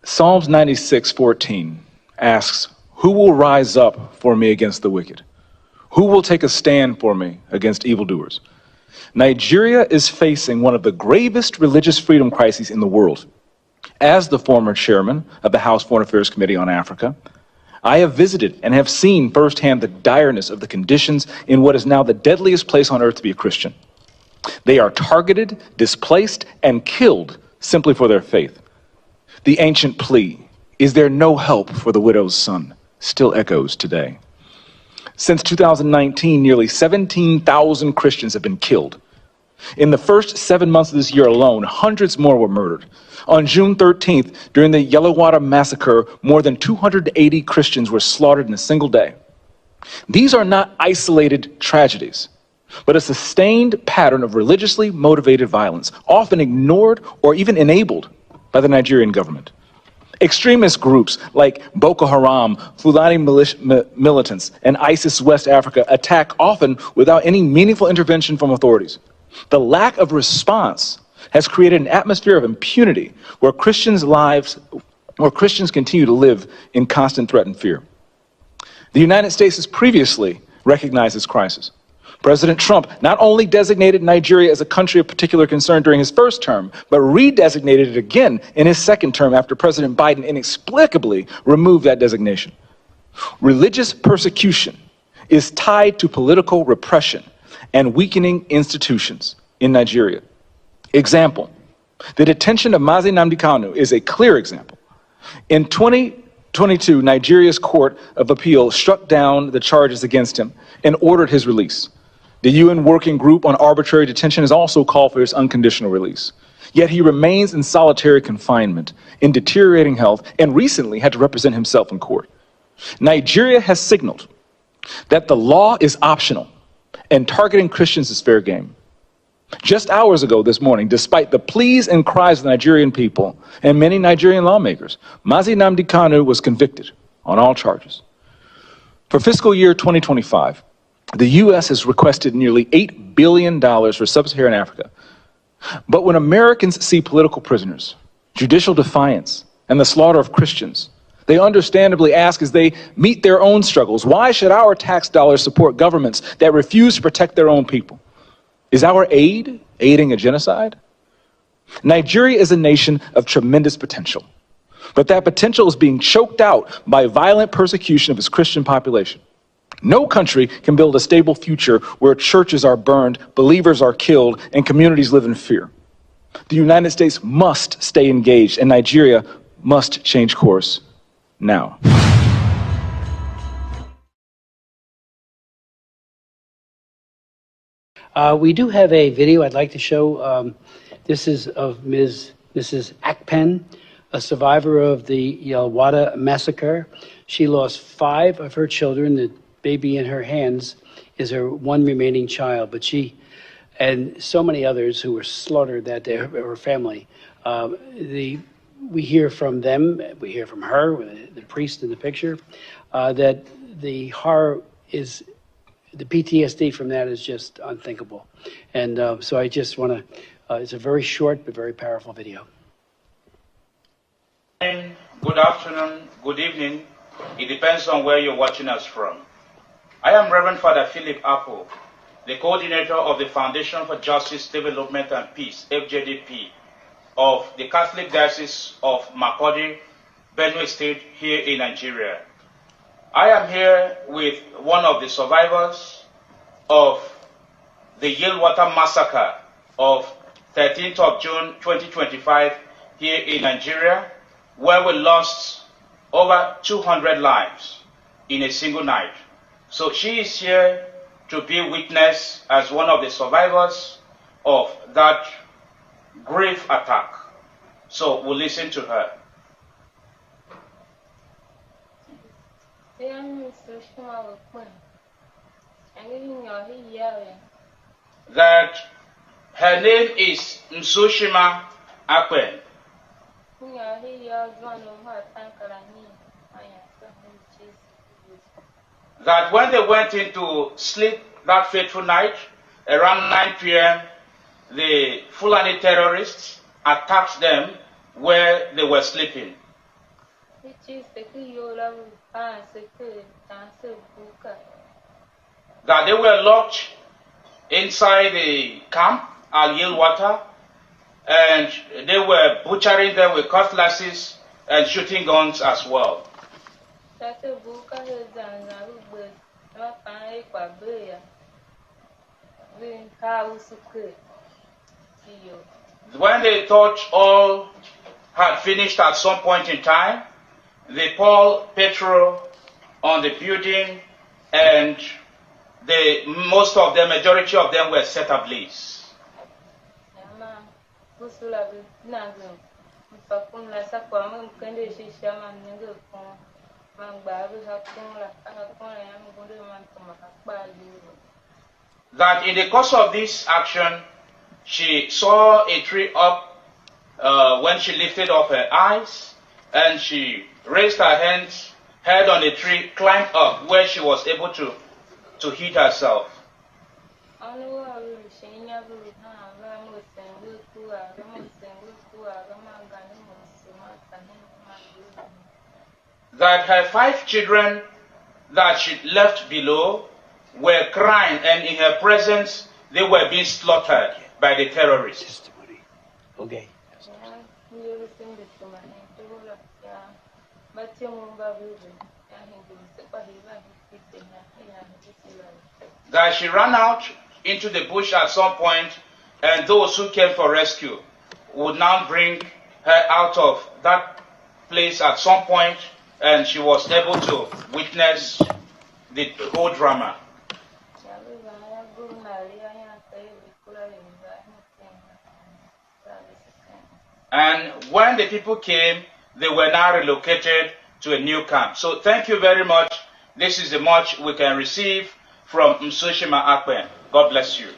Psalms 96:14 asks, "Who will rise up for me against the wicked? Who will take a stand for me against evildoers?" Nigeria is facing one of the gravest religious freedom crises in the world. As the former chairman of the House Foreign Affairs Committee on Africa, I have visited and have seen firsthand the direness of the conditions in what is now the deadliest place on earth to be a Christian. They are targeted, displaced, and killed simply for their faith. The ancient plea, "Is there no help for the widow's son?" still echoes today. Since 2019, nearly 17,000 Christians have been killed. In the first 7 months of this year alone, hundreds more were murdered. On June 13th, during the Yellowater massacre, more than 280 Christians were slaughtered in a single day. These are not isolated tragedies, but a sustained pattern of religiously motivated violence, often ignored or even enabled by the Nigerian government. Extremist groups like Boko Haram, Fulani militants, and ISIS West Africa attack often without any meaningful intervention from authorities. The lack of response has created an atmosphere of impunity where Christians continue to live in constant threat and fear. The United States has previously recognized this crisis. President Trump not only designated Nigeria as a country of particular concern during his first term, but redesignated it again in his second term after President Biden inexplicably removed that designation. Religious persecution is tied to political repression and weakening institutions in Nigeria. Example, the detention of Mazi Nnamdi Kanu is a clear example. In 2022, Nigeria's Court of Appeal struck down the charges against him and ordered his release. The UN Working Group on Arbitrary Detention has also called for his unconditional release. Yet he remains in solitary confinement, in deteriorating health, and recently had to represent himself in court. Nigeria has signaled that the law is optional and targeting Christians is fair game. Just hours ago this morning, despite the pleas and cries of the Nigerian people and many Nigerian lawmakers, Mazi Nnamdi Kanu was convicted on all charges. For fiscal year 2025, the U.S. has requested nearly $8 billion for sub-Saharan Africa. But when Americans see political prisoners, judicial defiance, and the slaughter of Christians, they understandably ask as they meet their own struggles, why should our tax dollars support governments that refuse to protect their own people? Is our aid aiding a genocide? Nigeria is a nation of tremendous potential, but that potential is being choked out by violent persecution of its Christian population. No country can build a stable future where churches are burned, believers are killed, and communities live in fear. The United States must stay engaged, and Nigeria must change course now. We do have a video I'd like to show. This is of Mrs. Akpen, a survivor of the Yellowater massacre. She lost 5 of her children. The baby in her hands is her one remaining child, but she and so many others who were slaughtered that day, her family. We hear from them, we hear from her, the priest in the picture, that the horror is, the PTSD from that is just unthinkable. And so I just want to, it's a very short but very powerful video. Good afternoon, good evening. It depends on where you're watching us from. I am Reverend Father Philip Apple, the coordinator of the Foundation for Justice, Development and Peace, FJDP, of the Catholic Diocese of Makurdi, Benue State, here in Nigeria. I am here with one of the survivors of the Yellowater massacre of 13th of June 2025 here in Nigeria, where we lost over 200 lives in a single night. So she is here to be witness as one of the survivors of that grave attack. So we'll listen to her. That her name is Nsoshima Akpen. That when they went into sleep that fateful night, around 9 p.m., the Fulani terrorists attacked them where they were sleeping. That they were locked inside the camp at Yilwata, and they were butchering them with cutlasses and shooting guns as well. When they thought all had finished at some point in time, they poured petrol on the building, and most of them, majority of them, were set ablaze. That in the course of this action, she saw a tree up when she lifted up her eyes, and she raised her hands, head on the tree, climbed up where she was able to hit herself. That her 5 children that she left below were crying, and in her presence they were being slaughtered by the terrorists. Okay. That she ran out into the bush at some point, and those who came for rescue would now bring her out of that place at some point, and she was able to witness the whole drama. And when the people came, they were now relocated to a new camp. So thank you very much. This is the much we can receive from Msoshima Akpen. God bless you.